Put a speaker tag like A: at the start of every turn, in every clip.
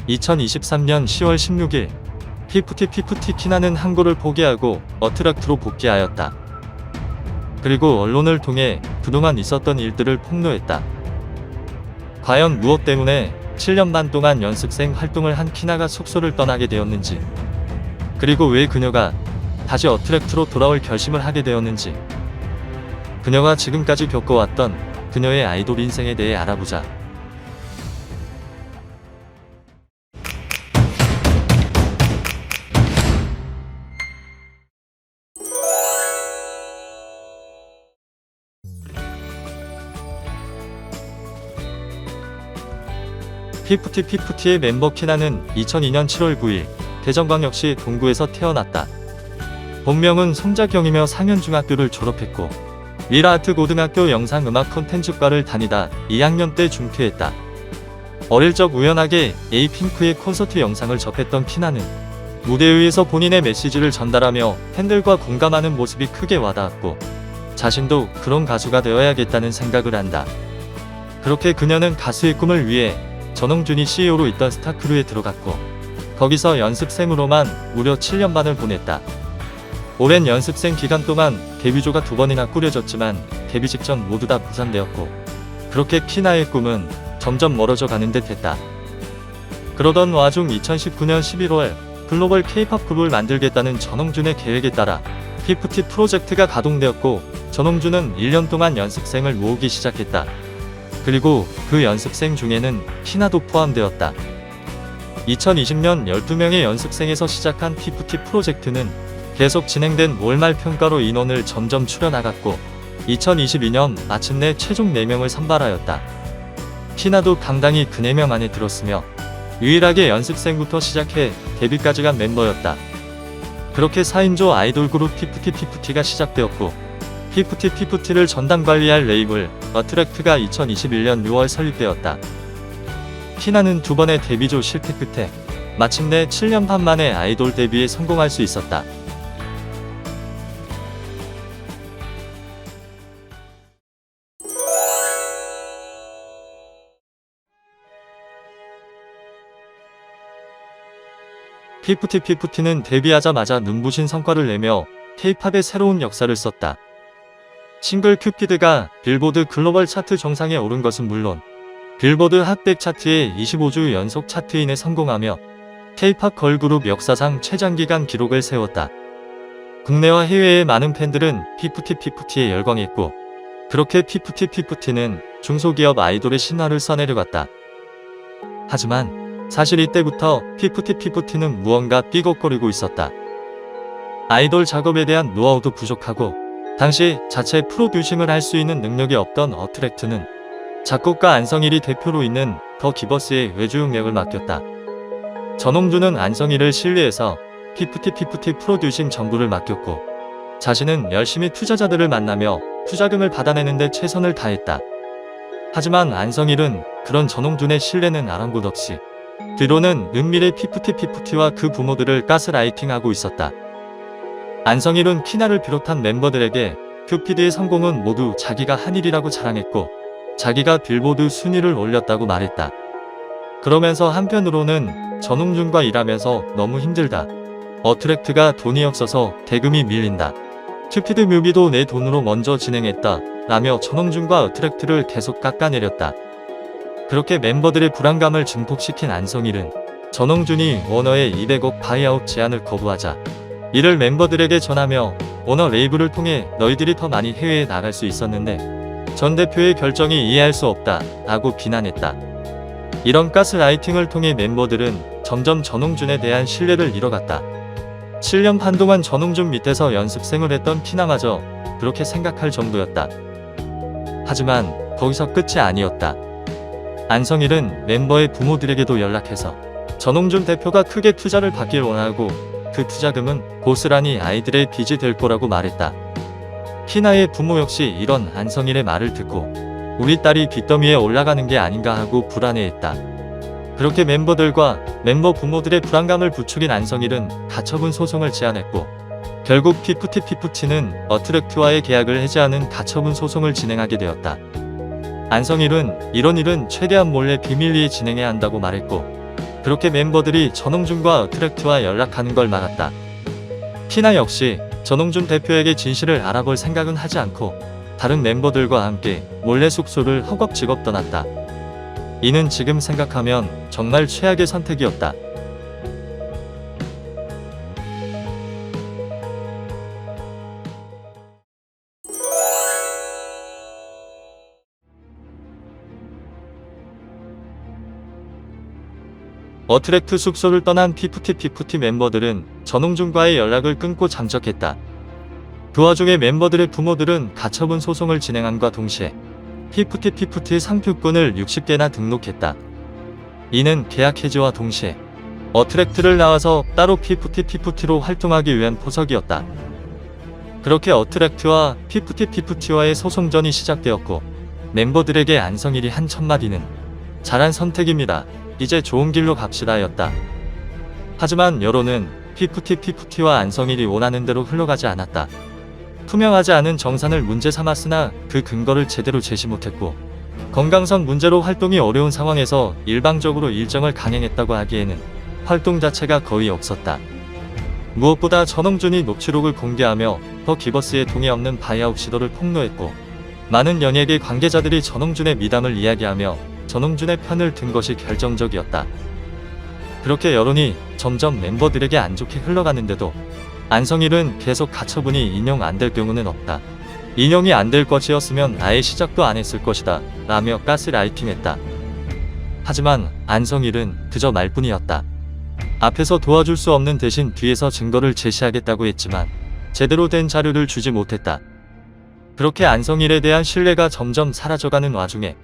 A: 2023년 10월 16일 피프티 키나는 항구를 포기하고 어트랙트로 복귀하였다. 그리고 언론을 통해 그동안 있었던 일들을 폭로했다. 과연 무엇 때문에 7년 반 동안 연습생 활동을 한 키나가 숙소를 떠나게 되었는지, 그리고 왜 그녀가 다시 어트랙트로 돌아올 결심을 하게 되었는지, 그녀가 지금까지 겪어왔던 그녀의 아이돌 인생에 대해 알아보자. 피프티의 멤버 키나는 2002년 7월 9일 대전광역시 동구에서 태어났다. 본명은 송자경이며 상현중학교를 졸업했고 미라아트 고등학교 영상음악 콘텐츠과를 다니다 2학년 때 중퇴했다. 어릴 적 우연하게 에이핑크의 콘서트 영상을 접했던 키나는 무대 위에서 본인의 메시지를 전달하며 팬들과 공감하는 모습이 크게 와닿았고 자신도 그런 가수가 되어야겠다는 생각을 한다. 그렇게 그녀는 가수의 꿈을 위해 전홍준이 CEO로 있던 스타크루에 들어갔고 거기서 연습생으로만 무려 7년 반을 보냈다. 오랜 연습생 기간 동안 데뷔조가 2번이나 꾸려졌지만 데뷔 직전 모두 다 무산되었고 그렇게 키나의 꿈은 점점 멀어져 가는 듯 했다. 그러던 와중 2019년 11월 글로벌 K-POP 그룹을 만들겠다는 전홍준의 계획에 따라 피프티 프로젝트가 가동되었고 전홍준은 1년 동안 연습생을 모으기 시작했다. 그리고 그 연습생 중에는 키나도 포함되었다. 2020년 12명의 연습생에서 시작한 피프티 프로젝트는 계속 진행된 월말 평가로 인원을 점점 줄여나갔고 2022년 마침내 최종 4명을 선발하였다. 키나도 당당히 그 4명 안에 들었으며 유일하게 연습생부터 시작해 데뷔까지 간 멤버였다. 그렇게 4인조 아이돌 그룹 피프티가 시작되었고 피프티를 전담 관리할 레이블 어트랙트가 2021년 6월 설립되었다. 키나는 2번의 데뷔조 실패 끝에 마침내 7년 반 만에 아이돌 데뷔에 성공할 수 있었다. 피프티는 데뷔하자마자 눈부신 성과를 내며 K-팝의 새로운 역사를 썼다. 싱글 큐피드가 빌보드 글로벌 차트 정상에 오른 것은 물론 빌보드 핫100 차트에 25주 연속 차트인에 성공하며 K-팝 걸그룹 역사상 최장기간 기록을 세웠다. 국내와 해외의 많은 팬들은 피프티에 열광했고 그렇게 피프티는 중소기업 아이돌의 신화를 써내려갔다. 하지만 사실 이때부터 피프티는 무언가 삐걱거리고 있었다. 아이돌 작업에 대한 노하우도 부족하고 당시 자체 프로듀싱을 할 수 있는 능력이 없던 어트랙트는 작곡가 안성일이 대표로 있는 더 기버스의 외주용역을 맡겼다. 전홍준은 안성일을 신뢰해서 피프티 프로듀싱 전부를 맡겼고 자신은 열심히 투자자들을 만나며 투자금을 받아내는 데 최선을 다했다. 하지만 안성일은 그런 전홍준의 신뢰는 아랑곳 없이 뒤로는 은밀히 피프티와 그 부모들을 가스라이팅하고 있었다. 안성일은 키나를 비롯한 멤버들에게 큐피드의 성공은 모두 자기가 한 일이라고 자랑했고 자기가 빌보드 순위를 올렸다고 말했다. 그러면서 한편으로는 전홍준과 일하면서 너무 힘들다. 어트랙트가 돈이 없어서 대금이 밀린다. 큐피드 뮤비도 내 돈으로 먼저 진행했다. 라며 전홍준과 어트랙트를 계속 깎아내렸다. 그렇게 멤버들의 불안감을 증폭시킨 안성일은 전홍준이 워너의 200억 바이아웃 제안을 거부하자 이를 멤버들에게 전하며 워너 레이블을 통해 너희들이 더 많이 해외에 나갈 수 있었는데 전 대표의 결정이 이해할 수 없다 라고 비난했다. 이런 가스라이팅을 통해 멤버들은 점점 전홍준에 대한 신뢰를 잃어갔다. 7년 반 동안 전홍준 밑에서 연습생을 했던 키나마저 그렇게 생각할 정도였다. 하지만 거기서 끝이 아니었다. 안성일은 멤버의 부모들에게도 연락해서 전홍준 대표가 크게 투자를 받길 원하고 그 투자금은 고스란히 아이들의 빚이 될 거라고 말했다. 키나의 부모 역시 이런 안성일의 말을 듣고 우리 딸이 빚더미에 올라가는 게 아닌가 하고 불안해했다. 그렇게 멤버들과 멤버 부모들의 불안감을 부추긴 안성일은 가처분 소송을 제안했고 결국 피프티는 어트랙트와의 계약을 해지하는 가처분 소송을 진행하게 되었다. 안성일은 이런 일은 최대한 몰래 비밀리에 진행해야 한다고 말했고 그렇게 멤버들이 전홍준과 어트랙트와 연락하는 걸 막았다. 키나 역시 전홍준 대표에게 진실을 알아볼 생각은 하지 않고 다른 멤버들과 함께 몰래 숙소를 허겁지겁 떠났다. 이는 지금 생각하면 정말 최악의 선택이었다. 어트랙트 숙소를 떠난 피프티 멤버들은 전홍준과의 연락을 끊고 잠적했다. 그 와중에 멤버들의 부모들은 가처분 소송을 진행함과 동시에 피프티 상표권을 60개나 등록했다. 이는 계약 해지와 동시에 어트랙트를 나와서 따로 피프티로 활동하기 위한 포석이었다. 그렇게 어트랙트와 피프티와의 소송전이 시작되었고 멤버들에게 안성일이 한 첫마디는 잘한 선택입니다. 이제 좋은 길로 갑시다였다. 하지만 여론은 피프티와 안성일이 원하는 대로 흘러가지 않았다. 투명하지 않은 정산을 문제 삼았으나 그 근거를 제대로 제시 못했고 건강성 문제로 활동이 어려운 상황에서 일방적으로 일정을 강행했다고 하기에는 활동 자체가 거의 없었다. 무엇보다 전홍준이 녹취록을 공개하며 더 기버스의 동의 없는 바이아웃 시도를 폭로했고 많은 연예계 관계자들이 전홍준의 미담을 이야기하며 전홍준의 편을 든 것이 결정적이었다. 그렇게 여론이 점점 멤버들에게 안 좋게 흘러가는데도 안성일은 계속 가처분이 인용 안 될 경우는 없다. 인용이 안 될 것이었으면 아예 시작도 안 했을 것이다 라며 가스라이팅했다. 하지만 안성일은 그저 말뿐이었다. 앞에서 도와줄 수 없는 대신 뒤에서 증거를 제시하겠다고 했지만 제대로 된 자료를 주지 못했다. 그렇게 안성일에 대한 신뢰가 점점 사라져가는 와중에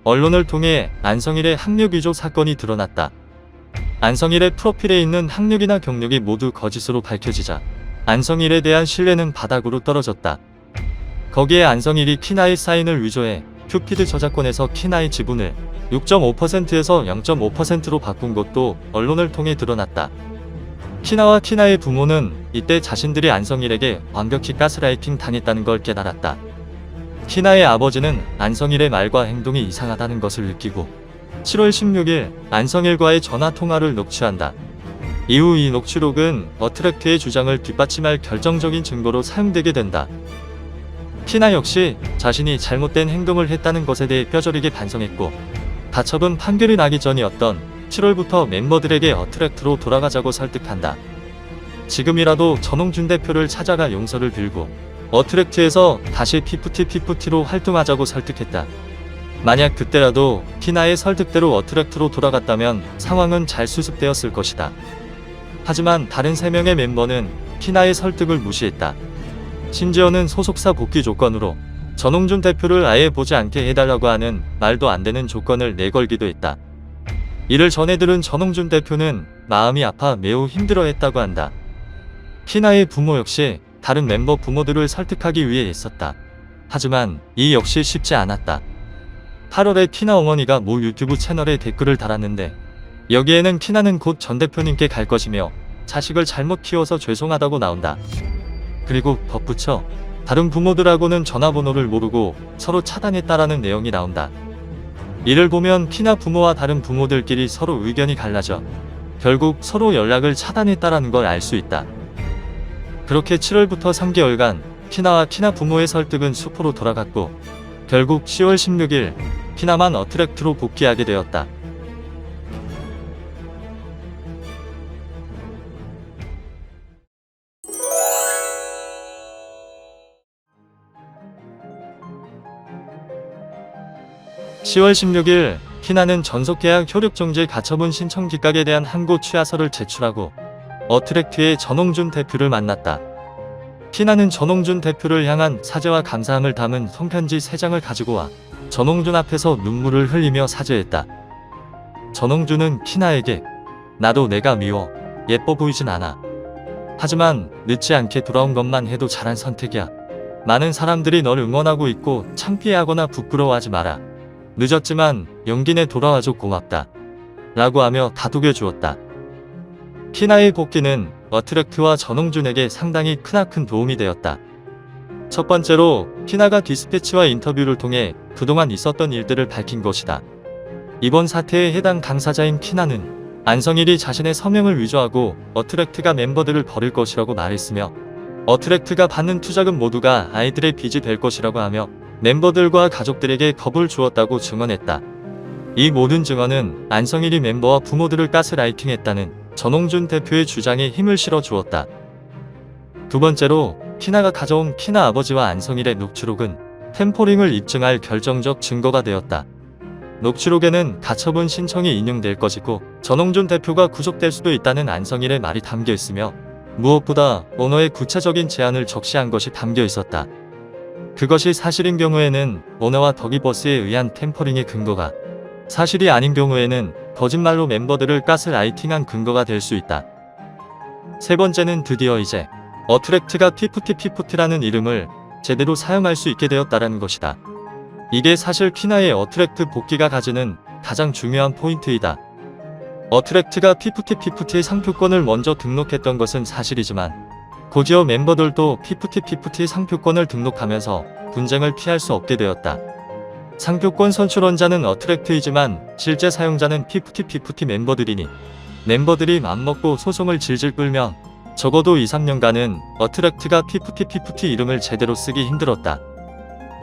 A: 언론을 통해 안성일의 학력 위조 사건이 드러났다. 안성일의 프로필에 있는 학력이나 경력이 모두 거짓으로 밝혀지자 안성일에 대한 신뢰는 바닥으로 떨어졌다. 거기에 안성일이 키나의 사인을 위조해 큐피드 저작권에서 키나의 지분을 6.5%에서 0.5%로 바꾼 것도 언론을 통해 드러났다. 키나와 키나의 부모는 이때 자신들이 안성일에게 완벽히 가스라이팅 당했다는 걸 깨달았다. 키나의 아버지는 안성일의 말과 행동이 이상하다는 것을 느끼고 7월 16일 안성일과의 전화통화를 녹취한다. 이후 이 녹취록은 어트랙트의 주장을 뒷받침할 결정적인 증거로 사용되게 된다. 키나 역시 자신이 잘못된 행동을 했다는 것에 대해 뼈저리게 반성했고 가처분 판결이 나기 전이었던 7월부터 멤버들에게 어트랙트로 돌아가자고 설득한다. 지금이라도 전홍준 대표를 찾아가 용서를 빌고 어트랙트에서 다시 피프티로 활동하자고 설득했다. 만약 그때라도 키나의 설득대로 어트랙트로 돌아갔다면 상황은 잘 수습되었을 것이다. 하지만 다른 3명의 멤버는 키나의 설득을 무시했다. 심지어는 소속사 복귀 조건으로 전홍준 대표를 아예 보지 않게 해달라고 하는 말도 안 되는 조건을 내걸기도 했다. 이를 전해 들은 전홍준 대표는 마음이 아파 매우 힘들어했다고 한다. 키나의 부모 역시 다른 멤버 부모들을 설득하기 위해 애썼다. 하지만 이 역시 쉽지 않았다. 8월에 키나 어머니가 모 유튜브 채널에 댓글을 달았는데 여기에는 키나는 곧 전 대표님께 갈 것이며 자식을 잘못 키워서 죄송하다고 나온다. 그리고 덧붙여 다른 부모들하고는 전화번호를 모르고 서로 차단했다라는 내용이 나온다. 이를 보면 키나 부모와 다른 부모들끼리 서로 의견이 갈라져 결국 서로 연락을 차단했다라는 걸 알 수 있다. 그렇게 7월부터 3개월간 키나와 키나 부모의 설득은 수포로 돌아갔고 결국 10월 16일 키나만 어트랙트로 복귀하게 되었다. (10월 16일) 키나는 전속계약 효력정지 가처분 신청 기각에 대한 항고 취하서를 제출하고 어트랙트의 전홍준 대표를 만났다. 키나는 전홍준 대표를 향한 사죄와 감사함을 담은 손편지 3장을 가지고 와 전홍준 앞에서 눈물을 흘리며 사죄했다. 전홍준은 키나에게 나도 내가 미워 예뻐 보이진 않아. 하지만 늦지 않게 돌아온 것만 해도 잘한 선택이야. 많은 사람들이 널 응원하고 있고 창피해하거나 부끄러워하지 마라. 늦었지만 용기 내 돌아와줘 고맙다. 라고 하며 다독여 주었다. 키나의 복귀는 어트랙트와 전홍준에게 상당히 크나큰 도움이 되었다. 첫 번째로 키나가 디스패치와 인터뷰를 통해 그동안 있었던 일들을 밝힌 것이다. 이번 사태의 해당 당사자인 키나는 안성일이 자신의 서명을 위조하고 어트랙트가 멤버들을 버릴 것이라고 말했으며 어트랙트가 받는 투자금 모두가 아이들의 빚이 될 것이라고 하며 멤버들과 가족들에게 겁을 주었다고 증언했다. 이 모든 증언은 안성일이 멤버와 부모들을 가스라이팅했다는 전홍준 대표의 주장에 힘을 실어 주었다. 두 번째로 키나가 가져온 키나 아버지와 안성일의 녹취록은 템포링을 입증할 결정적 증거가 되었다. 녹취록에는 가처분 신청이 인용될 것이고 전홍준 대표가 구속될 수도 있다는 안성일의 말이 담겨 있으며 무엇보다 오너의 구체적인 제안을 적시한 것이 담겨 있었다. 그것이 사실인 경우에는 오너와 덕이버스에 의한 템퍼링의 근거가, 사실이 아닌 경우에는 거짓말로 멤버들을 가스라이팅한 근거가 될 수 있다. 세 번째는 드디어 이제 어트랙트가 피프티라는 이름을 제대로 사용할 수 있게 되었다라는 것이다. 이게 사실 키나의 어트랙트 복귀가 가지는 가장 중요한 포인트이다. 어트랙트가 피프티의 상표권을 먼저 등록했던 것은 사실이지만 곧이어 멤버들도 피프티 상표권을 등록하면서 분쟁을 피할 수 없게 되었다. 상표권 선출원자는 어트랙트이지만 실제 사용자는 피프티 멤버들이니 멤버들이 맘먹고 소송을 질질 끌면 적어도 2-3년간은 어트랙트가 피프티 이름을 제대로 쓰기 힘들었다.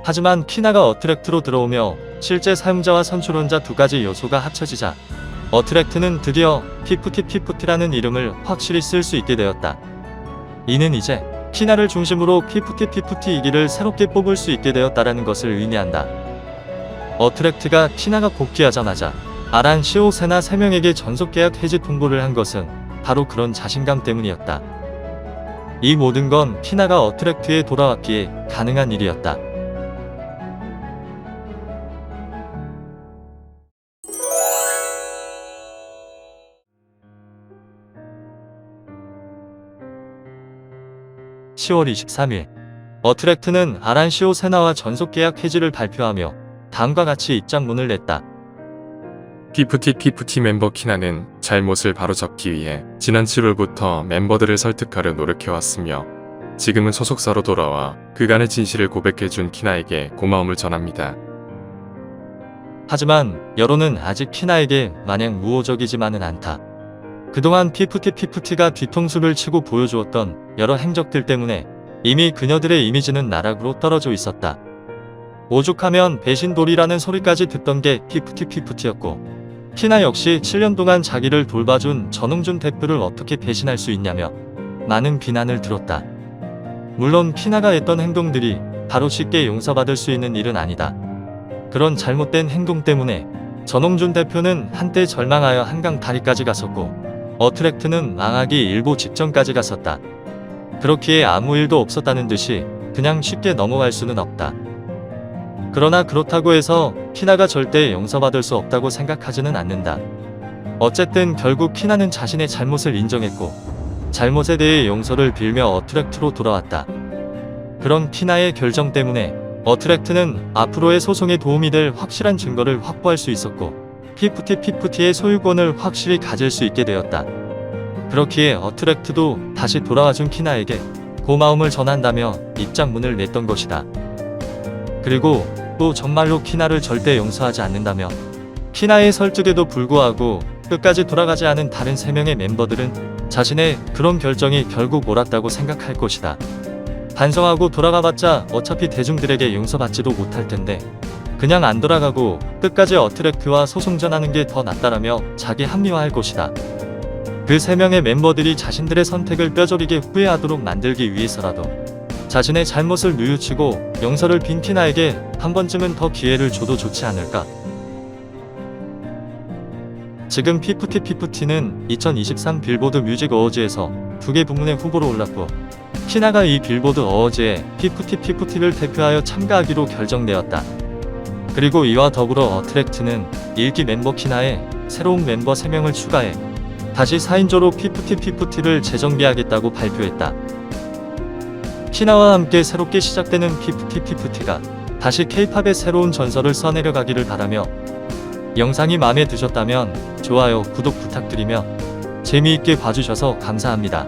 A: 하지만 키나가 어트랙트로 들어오며 실제 사용자와 선출원자 두 가지 요소가 합쳐지자 어트랙트는 드디어 피프티라는 이름을 확실히 쓸 수 있게 되었다. 이는 이제 키나를 중심으로 피프티이기를 새롭게 뽑을 수 있게 되었다라는 것을 의미한다. 어트랙트가 키나가 복귀하자마자 아란 시오세나 3명에게 전속계약 해지 통보를 한 것은 바로 그런 자신감 때문이었다. 이 모든 건 키나가 어트랙트에 돌아왔기에 가능한 일이었다. (10월 23일) 어트랙트는 아란 시오세나와 전속계약 해지를 발표하며 다음과 같이 입장문을 냈다.
B: 피프티 멤버 키나는 잘못을 바로잡기 위해 지난 7월부터 멤버들을 설득하려 노력해왔으며 지금은 소속사로 돌아와 그간의 진실을 고백해준 키나에게 고마움을 전합니다.
A: 하지만 여론은 아직 키나에게 마냥 우호적이지만은 않다. 그동안 피프티가 뒤통수를 치고 보여주었던 여러 행적들 때문에 이미 그녀들의 이미지는 나락으로 떨어져 있었다. 오죽하면 배신돌이라는 소리까지 듣던 게 피프티였고 키나 역시 7년 동안 자기를 돌봐준 전홍준 대표를 어떻게 배신할 수 있냐며 많은 비난을 들었다. 물론 키나가 했던 행동들이 바로 쉽게 용서받을 수 있는 일은 아니다. 그런 잘못된 행동 때문에 전홍준 대표는 한때 절망하여 한강 다리까지 갔었고 어트랙트는 망하기 일보 직전까지 갔었다. 그렇기에 아무 일도 없었다는 듯이 그냥 쉽게 넘어갈 수는 없다. 그러나 그렇다고 해서 키나가 절대 용서받을 수 없다고 생각하지는 않는다. 어쨌든 결국 키나는 자신의 잘못을 인정했고 잘못에 대해 용서를 빌며 어트랙트로 돌아왔다. 그런 키나의 결정 때문에 어트랙트는 앞으로의 소송에 도움이 될 확실한 증거를 확보할 수 있었고 피프티의 소유권을 확실히 가질 수 있게 되었다. 그렇기에 어트랙트도 다시 돌아와준 키나에게 고마움을 전한다며 입장문을 냈던 것이다. 그리고 또 정말로 키나를 절대 용서하지 않는다며 키나의 설득에도 불구하고 끝까지 돌아가지 않은 다른 3명의 멤버들은 자신의 그런 결정이 결국 옳았다고 생각할 것이다. 반성하고 돌아가봤자 어차피 대중들에게 용서받지도 못할 텐데 그냥 안 돌아가고 끝까지 어트랙트와 소송전하는 게 더 낫다라며 자기 합리화할 것이다. 그 3명의 멤버들이 자신들의 선택을 뼈저리게 후회하도록 만들기 위해서라도 자신의 잘못을 뉘우치고 용서를 빈 키나에게 한 번쯤은 더 기회를 줘도 좋지 않을까. 지금 피프티는 2023 빌보드 뮤직 어워즈에서 2개 부문의 후보로 올랐고 키나가 이 빌보드 어워즈에 피프티를 대표하여 참가하기로 결정되었다. 그리고 이와 더불어 어트랙트는 1기 멤버 키나에 새로운 멤버 3명을 추가해 다시 4인조로 피프티를 재정비하겠다고 발표했다. 키나와 함께 새롭게 시작되는 피프티가 다시 K-팝의 새로운 전설을 써내려가기를 바라며 영상이 마음에 드셨다면 좋아요, 구독 부탁드리며 재미있게 봐주셔서 감사합니다.